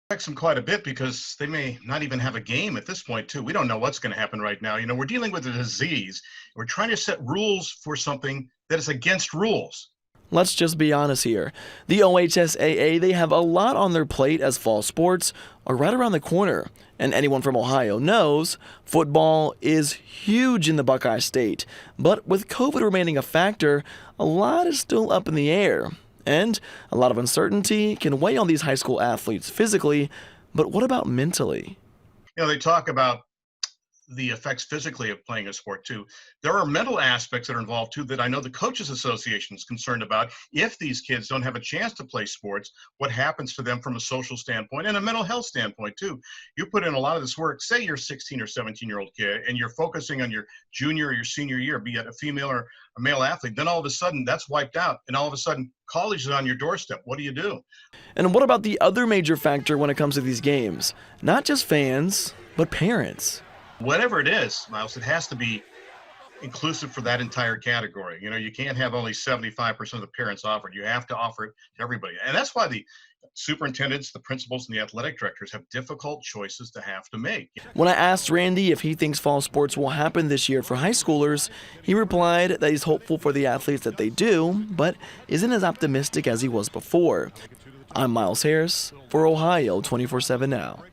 Affects them quite a bit because they may not even have a game at this point, too. We don't know what's going to happen right now. We're dealing with a disease. We're trying to set rules for something that is against rules. Let's just be honest here. The OHSAA, they have a lot on their plate as fall sports are right around the corner. And anyone from Ohio knows football is huge in the Buckeye State. But with COVID remaining a factor, a lot is still up in the air. And a lot of uncertainty can weigh on these high school athletes physically, but what about mentally? They talk about the effects physically of playing a sport too. There are mental aspects that are involved too that I know the Coaches Association is concerned about. If these kids don't have a chance to play sports, what happens to them from a social standpoint and a mental health standpoint too? You put in a lot of this work, say you're a 16 or 17-year-old kid and you're focusing on your junior or your senior year, be it a female or a male athlete, then all of a sudden that's wiped out and all of a sudden college is on your doorstep. What do you do? And what about the other major factor when it comes to these games? Not just fans, but parents. Whatever it is, Miles, it has to be inclusive for that entire category. You can't have only 75% of the parents offered. You have to offer it to everybody. And that's why the superintendents, the principals, and the athletic directors have difficult choices to have to make. When I asked Randy if he thinks fall sports will happen this year for high schoolers, he replied that he's hopeful for the athletes that they do, but isn't as optimistic as he was before. I'm Miles Harris for Ohio 24/7 Now.